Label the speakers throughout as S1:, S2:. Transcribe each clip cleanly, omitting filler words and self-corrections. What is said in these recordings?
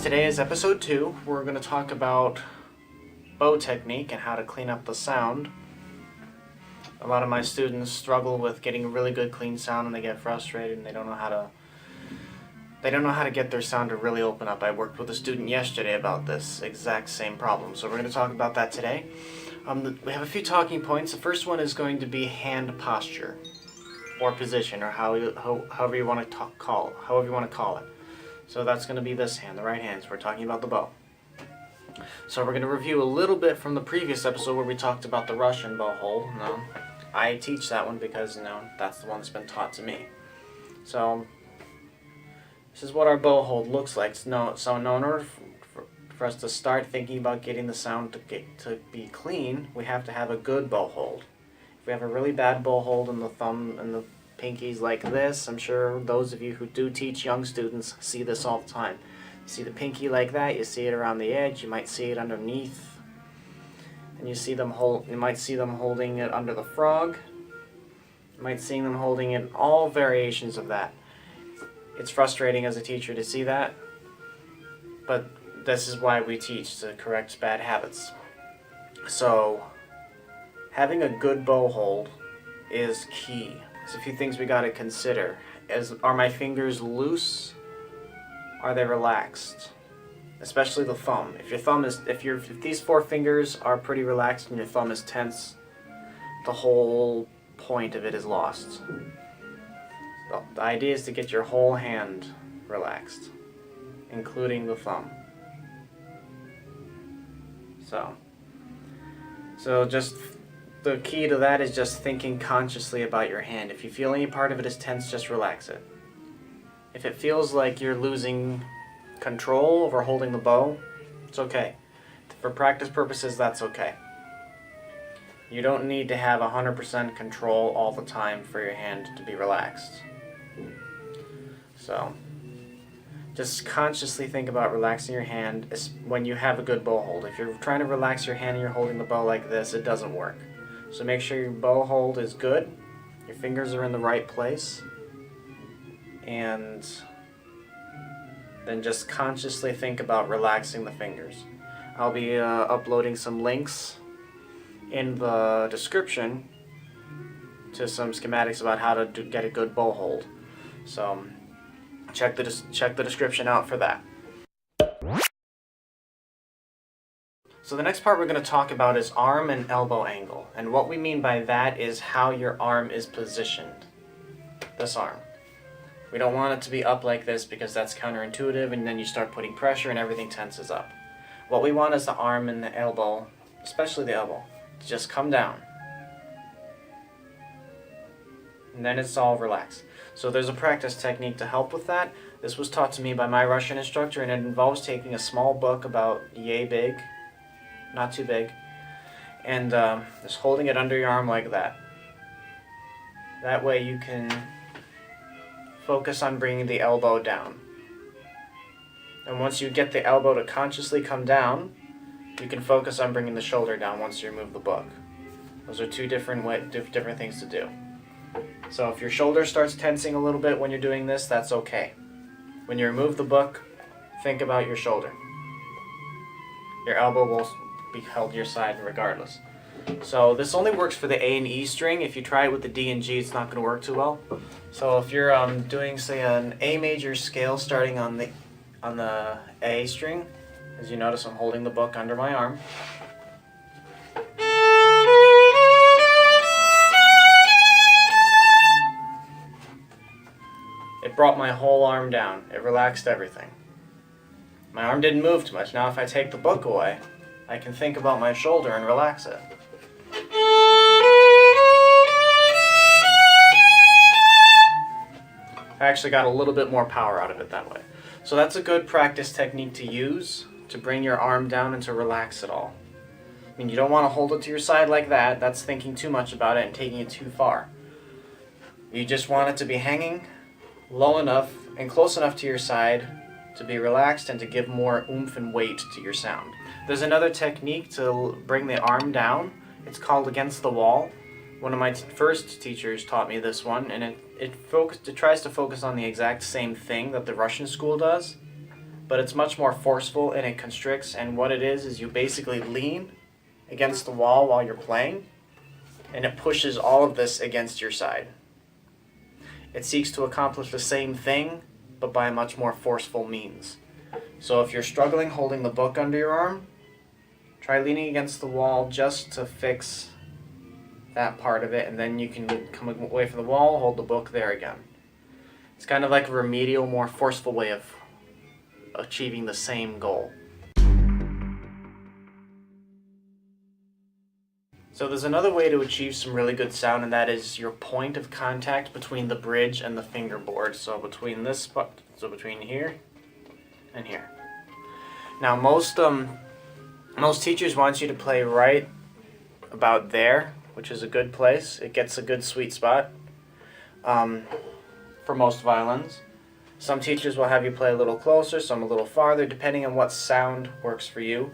S1: Since today is episode 2, we're going to talk about bow technique and how to clean up the sound. A lot of my students struggle with getting a really good clean sound and they get frustrated and they don't know how to get their sound to really open up. I worked with a student yesterday about this exact same problem, so we're going to talk about that today. We have a few talking points. The first one is going to be hand posture or position, or however you want to call it. So that's going to be this hand, the right hand. So we're talking about the bow. So we're going to review a little bit from the previous episode where we talked about the Russian bow hold. I teach that one because that's the one that's been taught to me. So this is what our bow hold looks like. So in order for us to start thinking about getting the sound to be clean, we have to have a good bow hold. If we have a really bad bow hold in the thumb and the pinkies like this, I'm sure those of you who do teach young students see this all the time. You see the pinky like that, you see it around the edge, you might see it underneath, and you might see them holding it under the frog. You might see them holding it, all variations of that. It's frustrating as a teacher to see that, but this is why we teach, to correct bad habits. So having a good bow hold is key. There's a few things we got to consider. Are my fingers loose? Are they relaxed? Especially the thumb. If these four fingers are pretty relaxed and your thumb is tense, the whole point of it is lost. The idea is to get your whole hand relaxed, including the thumb. So just the key to that is just thinking consciously about your hand. If you feel any part of it is tense, just relax it. If it feels like you're losing control over holding the bow, it's okay. For practice purposes, that's okay. You don't need to have 100% control all the time for your hand to be relaxed. So just consciously think about relaxing your hand when you have a good bow hold. If you're trying to relax your hand and you're holding the bow like this, it doesn't work. So make sure your bow hold is good, your fingers are in the right place, and then just consciously think about relaxing the fingers. I'll be uploading some links in the description to some schematics about how to get a good bow hold. So check the description out for that. So the next part we're going to talk about is arm and elbow angle. And what we mean by that is how your arm is positioned. This arm. We don't want it to be up like this because that's counterintuitive, and then you start putting pressure and everything tenses up. What we want is the arm and the elbow, especially the elbow, to just come down. And then it's all relaxed. So there's a practice technique to help with that. This was taught to me by my Russian instructor, and it involves taking a small book about yay big, not too big, and just holding it under your arm like that. That way you can focus on bringing the elbow down. And once you get the elbow to consciously come down, you can focus on bringing the shoulder down once you remove the book. Those are two different things to do. So if your shoulder starts tensing a little bit when you're doing this, that's okay. When you remove the book, think about your shoulder. Your elbow will be held to your side regardless. So this only works for the A and E string. If you try it with the D and G, it's not going to work too well. So if you're doing, say, an A major scale starting on the A string, as you notice, I'm holding the book under my arm. It brought my whole arm down. It relaxed everything. My arm didn't move too much. Now if I take the book away, I can think about my shoulder and relax it. I actually got a little bit more power out of it that way. So that's a good practice technique to use to bring your arm down and to relax it all. I mean, you don't want to hold it to your side like that. That's thinking too much about it and taking it too far. You just want it to be hanging low enough and close enough to your side to be relaxed and to give more oomph and weight to your sound. There's another technique to bring the arm down. It's called against the wall. One of my first teachers taught me this one, and it tries to focus on the exact same thing that the Russian school does, but it's much more forceful and it constricts, and what it is you basically lean against the wall while you're playing, and it pushes all of this against your side. It seeks to accomplish the same thing, but by a much more forceful means. So if you're struggling holding the book under your arm, try leaning against the wall just to fix that part of it, and then you can come away from the wall, hold the book there again. It's kind of like a remedial, more forceful way of achieving the same goal. So there's another way to achieve some really good sound, and that is your point of contact between the bridge and the fingerboard. So between this spot, so between here and here. Now most teachers want you to play right about there, which is a good place. It gets a good sweet spot for most violins. Some teachers will have you play a little closer, some a little farther, depending on what sound works for you.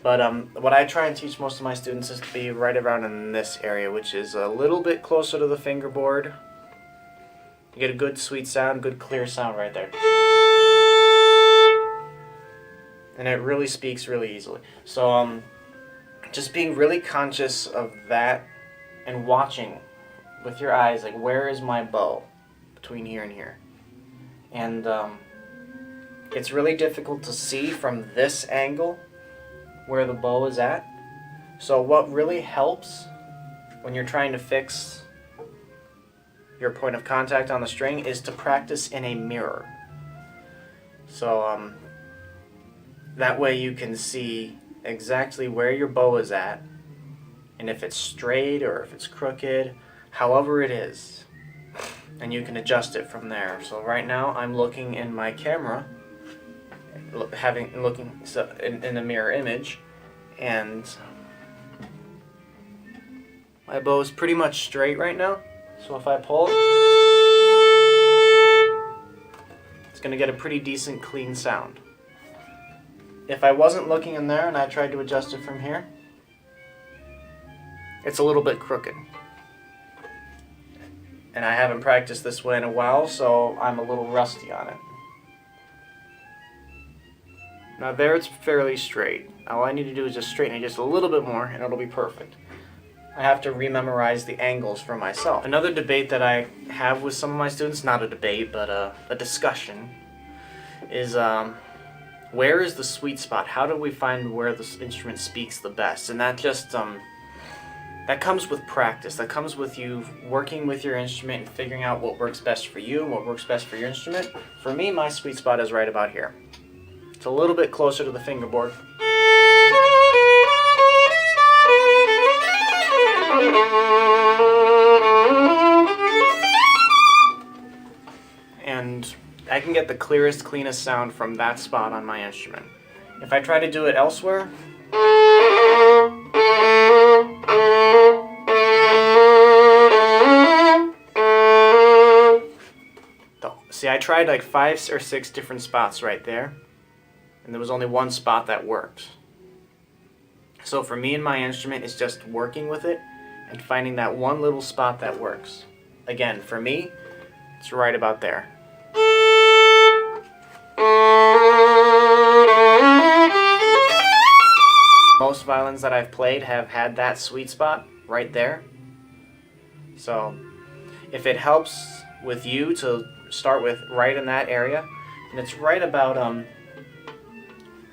S1: But what I try and teach most of my students is to be right around in this area, which is a little bit closer to the fingerboard. You get a good sweet sound, good clear sound right there. And it really speaks really easily. So just being really conscious of that and watching with your eyes, like, where is my bow between here and here? And it's really difficult to see from this angle where the bow is at. So what really helps when you're trying to fix your point of contact on the string is to practice in a mirror. So that way you can see exactly where your bow is at, and if it's straight or if it's crooked, however it is, and you can adjust it from there. So right now I'm looking in my camera, looking in the mirror image, and my bow is pretty much straight right now. So if I pull, it's going to get a pretty decent clean sound. If I wasn't looking in there and I tried to adjust it from here, it's a little bit crooked. And I haven't practiced this way in a while, so I'm a little rusty on it. Now there it's fairly straight. All I need to do is just straighten it just a little bit more and it'll be perfect. I have to rememorize the angles for myself. Another debate that I have with some of my students, not a debate, but a discussion, is where is the sweet spot? How do we find where the instrument speaks the best? And that just, that comes with practice. That comes with you working with your instrument and figuring out what works best for you and what works best for your instrument. For me, my sweet spot is right about here. It's a little bit closer to the fingerboard. And I can get the clearest, cleanest sound from that spot on my instrument. If I try to do it elsewhere, see, I tried like 5 or 6 different spots right there, and there was only one spot that worked. So for me and my instrument, it's just working with it and finding that one little spot that works. Again, for me, it's right about there. Most violins that I've played have had that sweet spot right there. So if it helps with you to start with right in that area, and it's right about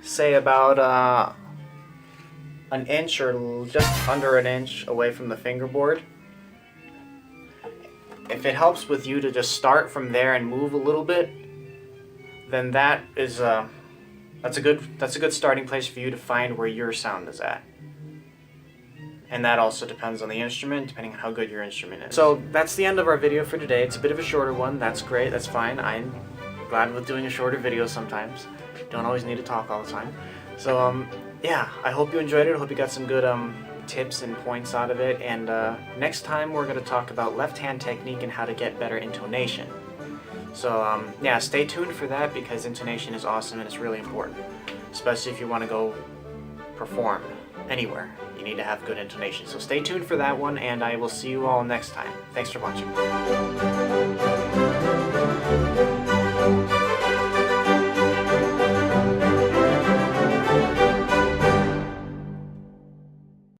S1: say about an inch or just under an inch away from the fingerboard. If it helps with you to just start from there and move a little bit, then that is that's a good starting place for you to find where your sound is at. And that also depends on the instrument, depending on how good your instrument is. So that's the end of our video for today. It's a bit of a shorter one. That's great. That's fine. I'm glad with doing a shorter video sometimes. Don't always need to talk all the time. So yeah, I hope you enjoyed it. I hope you got some good tips and points out of it. And next time we're going to talk about left-hand technique and how to get better intonation. So yeah, stay tuned for that, because intonation is awesome and it's really important, especially if you want to go perform anywhere. You need to have good intonation. So stay tuned for that one, and I will see you all next time. Thanks for watching.